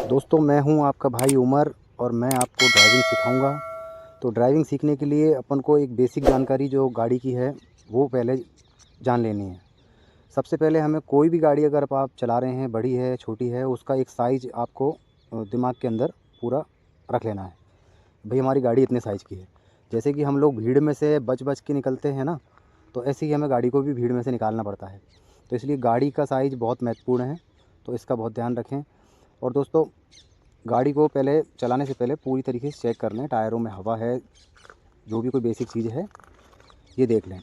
दोस्तों, मैं हूं आपका भाई उमर और मैं आपको ड्राइविंग सिखाऊंगा। तो ड्राइविंग सीखने के लिए अपन को एक बेसिक जानकारी जो गाड़ी की है वो पहले जान लेनी है। सबसे पहले हमें कोई भी गाड़ी अगर आप चला रहे हैं, बड़ी है छोटी है, उसका एक साइज़ आपको दिमाग के अंदर पूरा रख लेना है। भाई हमारी गाड़ी इतने साइज़ की है। जैसे कि हम लोग भीड़ में से बच बच के निकलते हैं ना, तो ऐसे ही हमें गाड़ी को भी भीड़ में से निकालना पड़ता है। तो इसलिए गाड़ी का साइज़ बहुत महत्वपूर्ण है, तो इसका बहुत ध्यान रखें। और दोस्तों, गाड़ी को पहले चलाने से पहले पूरी तरीके से चेक कर लें, टायरों में हवा है, जो भी कोई बेसिक चीज़ है ये देख लें।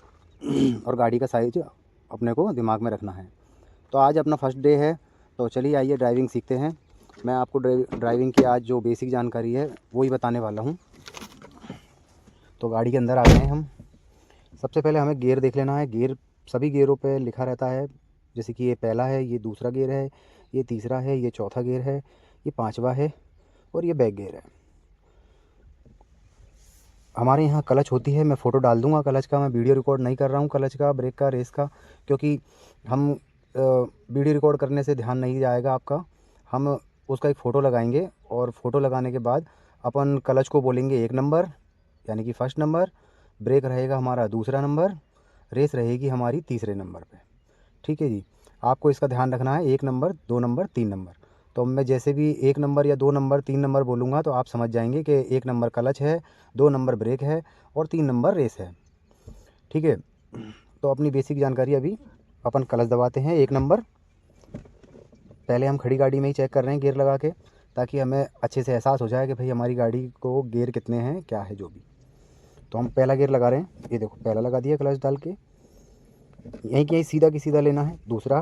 और गाड़ी का साइज़ अपने को दिमाग में रखना है। तो आज अपना फर्स्ट डे है, तो चलिए आइए ड्राइविंग सीखते हैं। मैं आपको ड्राइविंग की आज जो बेसिक जानकारी है वो ही बताने वाला हूँ। तो गाड़ी के अंदर आ गए हैं हम। सबसे पहले हमें गियर देख लेना है। गियर सभी गियरों पे लिखा रहता है, जैसे कि ये पहला है, ये दूसरा गियर है, ये तीसरा है, ये चौथा गियर है, ये पांचवा है और ये बैक गियर है। हमारे यहाँ क्लच होती है, मैं फ़ोटो डाल दूँगा क्लच का। मैं वीडियो रिकॉर्ड नहीं कर रहा हूँ क्लच का, ब्रेक का, रेस का, क्योंकि हम वीडियो रिकॉर्ड करने से ध्यान नहीं जाएगा आपका। हम उसका एक फ़ोटो लगाएंगे और फ़ोटो लगाने के बाद अपन क्लच को बोलेंगे 1 नंबर, यानी कि फर्स्ट नंबर, ब्रेक रहेगा हमारा दूसरा नंबर, रेस रहेगी हमारी तीसरे नंबर पे। ठीक है जी, आपको इसका ध्यान रखना है। 1 नंबर, 2 नंबर, 3 नंबर। तो मैं जैसे भी 1 नंबर या 2 नंबर, 3 नंबर बोलूँगा तो आप समझ जाएंगे कि 1 नंबर क्लच है, 2 नंबर ब्रेक है और 3 नंबर रेस है। ठीक है, तो अपनी बेसिक जानकारी अभी अपन क्लच दबाते हैं 1 नंबर। पहले हम खड़ी गाड़ी में ही चेक कर रहे हैं गियर लगा के, ताकि हमें अच्छे से एहसास हो जाए कि भाई हमारी गाड़ी को गियर कितने हैं, क्या है जो भी। तो हम पहला गियर लगा रहे हैं, ये देखो पहला लगा दिया क्लच डाल के। यहीं कि यहीं सीधा की सीधा लेना है। दूसरा,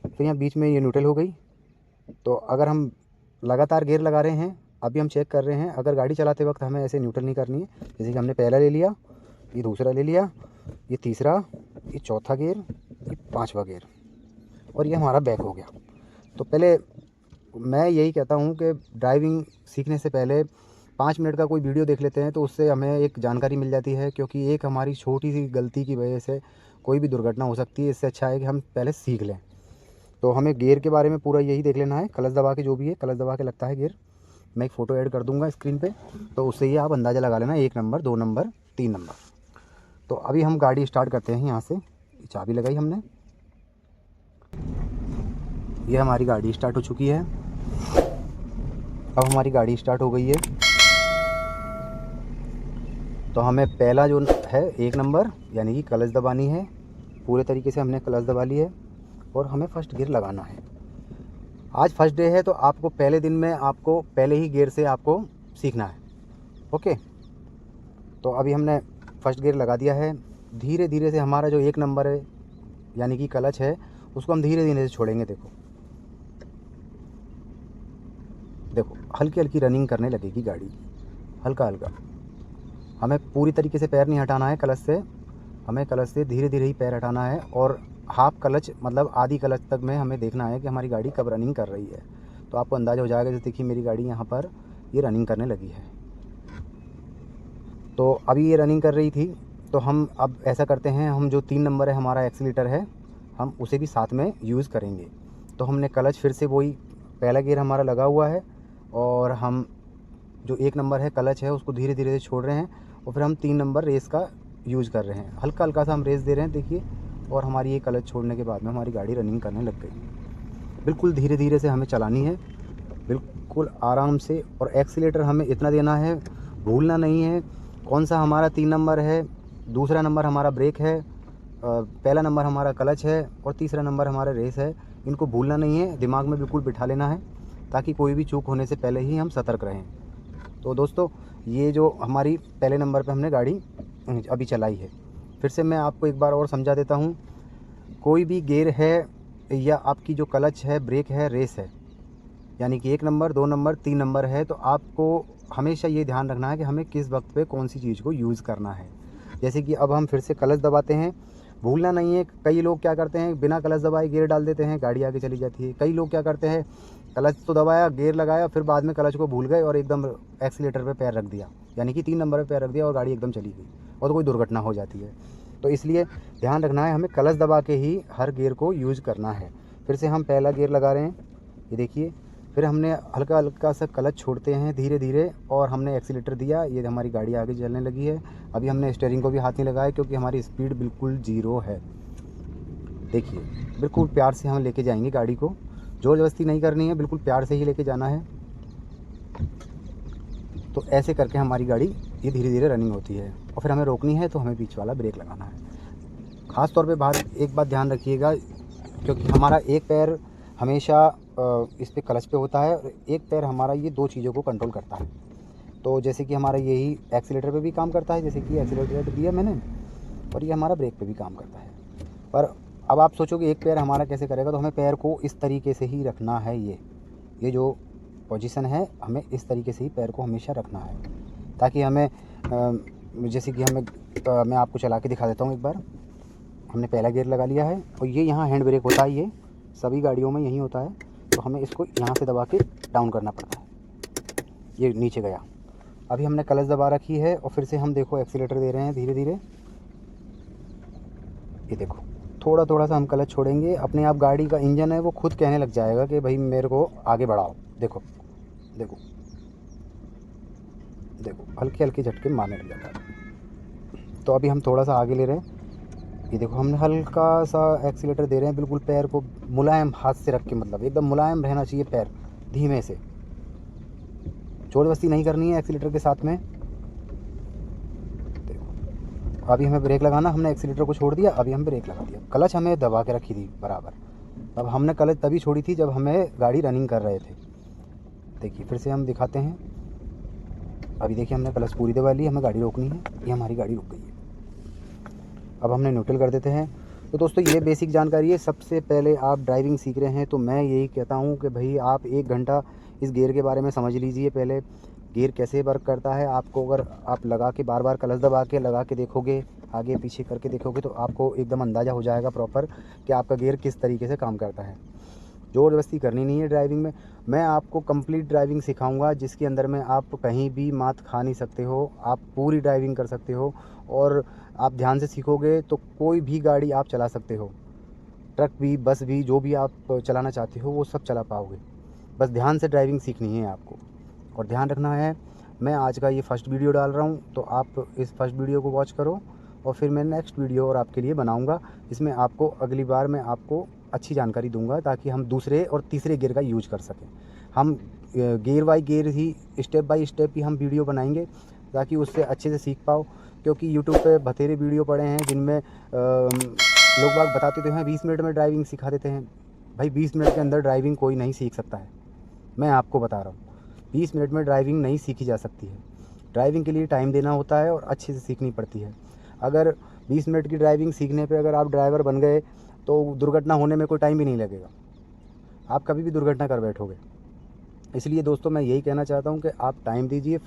फिर यहाँ बीच में ये न्यूट्रल हो गई। तो अगर हम लगातार गियर लगा रहे हैं, अभी हम चेक कर रहे हैं, अगर गाड़ी चलाते वक्त हमें ऐसे न्यूट्रल नहीं करनी है। जैसे कि हमने पहला ले लिया, ये दूसरा ले लिया, ये तीसरा, ये चौथा गियर, ये पांचवा गियर और ये हमारा बैक हो गया। तो पहले मैं यही कहता हूँ कि ड्राइविंग सीखने से पहले 5 मिनट का कोई वीडियो देख लेते हैं, तो उससे हमें एक जानकारी मिल जाती है, क्योंकि एक हमारी छोटी सी गलती की वजह से कोई भी दुर्घटना हो सकती है। इससे अच्छा है कि हम पहले सीख लें। तो हमें गियर के बारे में पूरा यही देख लेना है। क्लच दबा के, जो भी है क्लच दबा के लगता है गियर। मैं एक फ़ोटो ऐड कर दूंगा स्क्रीन पे, तो उससे ही आप अंदाज़ा लगा लेना 1 नंबर, 2 नंबर, 3 नंबर। तो अभी हम गाड़ी स्टार्ट करते हैं। यहाँ से चाबी लगाई हमने, ये हमारी गाड़ी स्टार्ट हो चुकी है। अब हमारी गाड़ी स्टार्ट हो गई है। तो हमें पहला जो है 1 नंबर, यानी कि क्लच दबानी है। पूरे तरीके से हमने क्लच दबा ली है और हमें फर्स्ट गियर लगाना है। आज फर्स्ट डे है, तो आपको पहले दिन में आपको पहले ही गियर से आपको सीखना है। ओके, तो अभी हमने फर्स्ट गियर लगा दिया है। धीरे धीरे से हमारा जो 1 नंबर है, यानी कि क्लच है, उसको हम धीरे धीरे से छोड़ेंगे। देखो देखो, हल्की हल्की रनिंग करने लगेगी गाड़ी, हल्का हल्का। हमें पूरी तरीके से पैर नहीं हटाना है क्लच से, हमें क्लच से धीरे धीरे ही पैर हटाना है। और हाफ क्लच मतलब आधी क्लच तक में हमें देखना है कि हमारी गाड़ी कब रनिंग कर रही है। तो आपको अंदाज़ा हो जाएगा। जैसे देखिए मेरी गाड़ी यहाँ पर ये रनिंग करने लगी है। तो अभी ये रनिंग कर रही थी, तो हम अब ऐसा करते हैं, हम जो 3 नंबर है हमारा एक्सीलेटर है, हम उसे भी साथ में यूज़ करेंगे। तो हमने क्लच फिर से वही पहला गियर हमारा लगा हुआ है और हम जो 1 नंबर है क्लच है उसको धीरे धीरे से छोड़ रहे हैं और फिर हम 3 नंबर रेस का यूज़ कर रहे हैं। हल्का हल्का सा हम रेस दे रहे हैं, देखिए। और हमारी ये क्लच छोड़ने के बाद में हमारी गाड़ी रनिंग करने लग गई। बिल्कुल धीरे धीरे से हमें चलानी है, बिल्कुल आराम से। और एक्सीलेटर हमें इतना देना है, भूलना नहीं है कौन सा हमारा 3 नंबर है, दूसरा नंबर हमारा ब्रेक है, पहला नंबर हमारा क्लच है और तीसरा नंबर हमारा रेस है। इनको भूलना नहीं है, दिमाग में बिल्कुल बिठा लेना है, ताकि कोई भी चूक होने से पहले ही हम सतर्क रहें। तो दोस्तों, ये जो हमारी पहले नंबर पे हमने गाड़ी अभी चलाई है, फिर से मैं आपको एक बार और समझा देता हूँ। कोई भी गियर है या आपकी जो क्लच है, ब्रेक है, रेस है, यानी कि 1 नंबर, 2 नंबर, 3 नंबर है, तो आपको हमेशा ये ध्यान रखना है कि हमें किस वक्त पे कौन सी चीज़ को यूज़ करना है। जैसे कि अब हम फिर से क्लच दबाते हैं, भूलना नहीं है। कई लोग क्या करते हैं, बिना क्लच दबाए गियर डाल देते हैं, गाड़ी आगे चली जाती है। कई लोग क्या करते हैं, क्लच तो दबाया, गियर लगाया, फिर बाद में क्लच को भूल गए और एकदम एक्सीलेटर पे पैर रख दिया, यानी कि 3 नंबर पे पैर रख दिया और गाड़ी एकदम चली गई और कोई दुर्घटना हो जाती है। तो इसलिए ध्यान रखना है, हमें क्लच दबा के ही हर गियर को यूज़ करना है। फिर से हम पहला गियर लगा रहे हैं, ये देखिए फिर हमने हल्का हल्का सा क्लच छोड़ते हैं धीरे धीरे और हमने एक्सीलेटर दिया, ये हमारी गाड़ी आगे चलने लगी है। अभी हमने स्टीयरिंग को भी हाथ नहीं लगाया क्योंकि हमारी स्पीड बिल्कुल 0 है। देखिए बिल्कुल प्यार से हम लेके जाएंगे गाड़ी को, ज़ोर ज़बरदस्ती नहीं करनी है, बिल्कुल प्यार से ही लेके जाना है। तो ऐसे करके हमारी गाड़ी ये धीरे धीरे रनिंग होती है और फिर हमें रोकनी है तो हमें बीच वाला ब्रेक लगाना है। ख़ास तौर पे एक बात ध्यान रखिएगा, क्योंकि हमारा एक पैर हमेशा इस पे क्लच पे होता है और एक पैर हमारा ये 2 चीज़ों को कंट्रोल करता है। तो जैसे कि हमारा यही एक्सीलेटर पे भी काम करता है, जैसे कि एक्सीलेटर दिया मैंने, और ये हमारा ब्रेक पे भी काम करता है। पर अब आप सोचोगे एक पैर हमारा कैसे करेगा, तो हमें पैर को इस तरीके से ही रखना है। ये जो पोजीशन है, हमें इस तरीके से ही पैर को हमेशा रखना है, ताकि हमें जैसे कि मैं आपको चला के दिखा देता हूँ एक बार। हमने पहला गियर लगा लिया है और ये यहाँ हैंड ब्रेक होता है, ये सभी गाड़ियों में यही होता है। तो हमें इसको यहाँ से दबा के डाउन करना पड़ता है, ये नीचे गया। अभी हमने क्लच दबा रखी है और फिर से हम देखो एक्सीलेटर दे रहे हैं धीरे धीरे। ये देखो थोड़ा थोड़ा सा हम क्लच छोड़ेंगे, अपने आप गाड़ी का इंजन है वो खुद कहने लग जाएगा कि भाई मेरे को आगे बढ़ाओ। देखो देखो देखो हल्के हल्के झटके मारने लग जाता है। तो अभी हम थोड़ा सा आगे ले रहे हैं। ये देखो हमने हल्का सा एक्सीलेटर दे रहे हैं, बिल्कुल पैर को मुलायम हाथ से रख के, मतलब एकदम मुलायम रहना चाहिए पैर, धीमे से, जोर जबरदस्ती नहीं करनी है एक्सीलेटर के साथ में। देखो अभी हमें ब्रेक लगाना, हमने एक्सीलेटर को छोड़ दिया, अभी हम ब्रेक लगा दिया। क्लच हमें दबा के रखी थी बराबर। अब हमने क्लच तभी छोड़ी थी जब हमें गाड़ी रनिंग कर रहे थे। देखिए फिर से हम दिखाते हैं। अभी देखिए हमने क्लच पूरी दबा ली, हमें गाड़ी रोकनी है, ये हमारी गाड़ी रुक गई है। अब हमने न्यूट्रल कर देते हैं। तो दोस्तों ये बेसिक जानकारी है। सबसे पहले आप ड्राइविंग सीख रहे हैं तो मैं यही कहता हूँ कि भाई आप 1 घंटा इस गियर के बारे में समझ लीजिए। पहले गियर कैसे वर्क करता है, आपको अगर आप लगा के बार बार क्लच दबा के लगा के देखोगे, आगे पीछे करके देखोगे, तो आपको एकदम अंदाज़ा हो जाएगा प्रॉपर कि आपका गियर किस तरीके से काम करता है। ज़ोर ज़बरदस्ती करनी नहीं है ड्राइविंग में। मैं आपको कंप्लीट ड्राइविंग सिखाऊंगा जिसके अंदर में आप कहीं भी मात खा नहीं सकते हो, आप पूरी ड्राइविंग कर सकते हो। और आप ध्यान से सीखोगे तो कोई भी गाड़ी आप चला सकते हो, ट्रक भी, बस भी, जो भी आप चलाना चाहते हो वो सब चला पाओगे। बस ध्यान से ड्राइविंग सीखनी है आपको। और ध्यान रखना है, मैं आज का ये फर्स्ट वीडियो डाल रहा हूँ, तो आप इस फर्स्ट वीडियो को वॉच करो और फिर मैं नेक्स्ट वीडियो और आपके लिए बनाऊँगा। इसमें आपको अगली बार मैं आपको अच्छी जानकारी दूंगा ताकि हम दूसरे और तीसरे गियर का यूज कर सकें। हम गियर बाई गियर ही, स्टेप बाय स्टेप ही हम वीडियो बनाएंगे ताकि उससे अच्छे से सीख पाओ। क्योंकि यूट्यूब पे बथेरे वीडियो पड़े हैं जिनमें लोग बाग बताते तो हैं 20 मिनट में ड्राइविंग सिखा देते हैं। भाई 20 मिनट के अंदर ड्राइविंग कोई नहीं सीख सकता है, मैं आपको बता रहा हूँ। 20 मिनट में ड्राइविंग नहीं सीखी जा सकती है। ड्राइविंग के लिए टाइम देना होता है और अच्छे से सीखनी पड़ती है। अगर 20 मिनट की ड्राइविंग सीखने पे अगर आप ड्राइवर बन गए तो दुर्घटना होने में कोई टाइम भी नहीं लगेगा, आप कभी भी दुर्घटना कर बैठोगे। इसलिए दोस्तों मैं यही कहना चाहता हूँ कि आप टाइम दीजिए।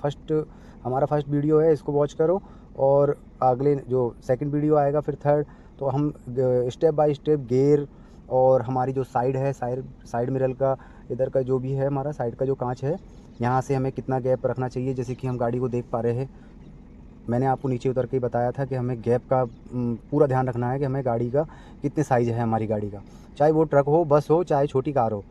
हमारा फर्स्ट वीडियो है, इसको वॉच करो और अगले जो सेकंड वीडियो आएगा फिर थर्ड, तो हम स्टेप बाय स्टेप गियर और हमारी जो साइड है, साइड मिरर का इधर का जो भी है, हमारा साइड का जो कांच है, यहाँ से हमें कितना गैप रखना चाहिए। जैसे कि हम गाड़ी को देख पा रहे हैं, मैंने आपको नीचे उतर के ही बताया था कि हमें गैप का पूरा ध्यान रखना है कि हमें गाड़ी का कितने साइज़ है हमारी गाड़ी का, चाहे वो ट्रक हो, बस हो, चाहे छोटी कार हो,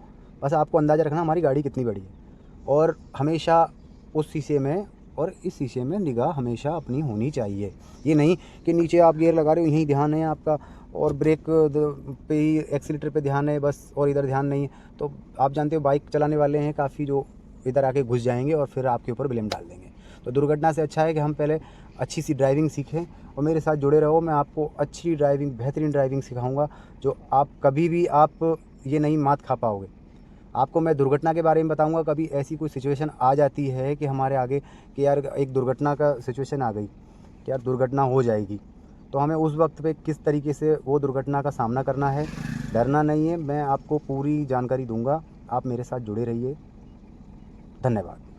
बस आपको अंदाज़ा रखना हमारी गाड़ी कितनी बड़ी है। और हमेशा उस शीशे में और इस शीशे में निगाह हमेशा अपनी होनी चाहिए। ये नहीं कि नीचे आप गियर लगा रहे हो यहीं ध्यान है आपका और ब्रेक पे ही, एक्सीलेटर पे ध्यान है बस, और इधर ध्यान नहीं है। तो आप जानते हो बाइक चलाने वाले हैं काफ़ी जो इधर आके घुस जाएंगे और फिर आपके ऊपर ब्लेम डाल देंगे। तो दुर्घटना से अच्छा है कि हम पहले अच्छी सी ड्राइविंग सीखें और मेरे साथ जुड़े रहो। मैं आपको अच्छी ड्राइविंग, बेहतरीन ड्राइविंग सिखाऊंगा जो आप कभी भी आप ये नहीं मात खा पाओगे। आपको मैं दुर्घटना के बारे में बताऊंगा, कभी ऐसी कोई सिचुएशन आ जाती है कि हमारे आगे कि यार एक दुर्घटना का सिचुएशन आ गई कि यार दुर्घटना हो जाएगी, तो हमें उस वक्त पे किस तरीके से वो दुर्घटना का सामना करना है। डरना नहीं है, मैं आपको पूरी जानकारी दूंगा। आप मेरे साथ जुड़े रहिए। धन्यवाद।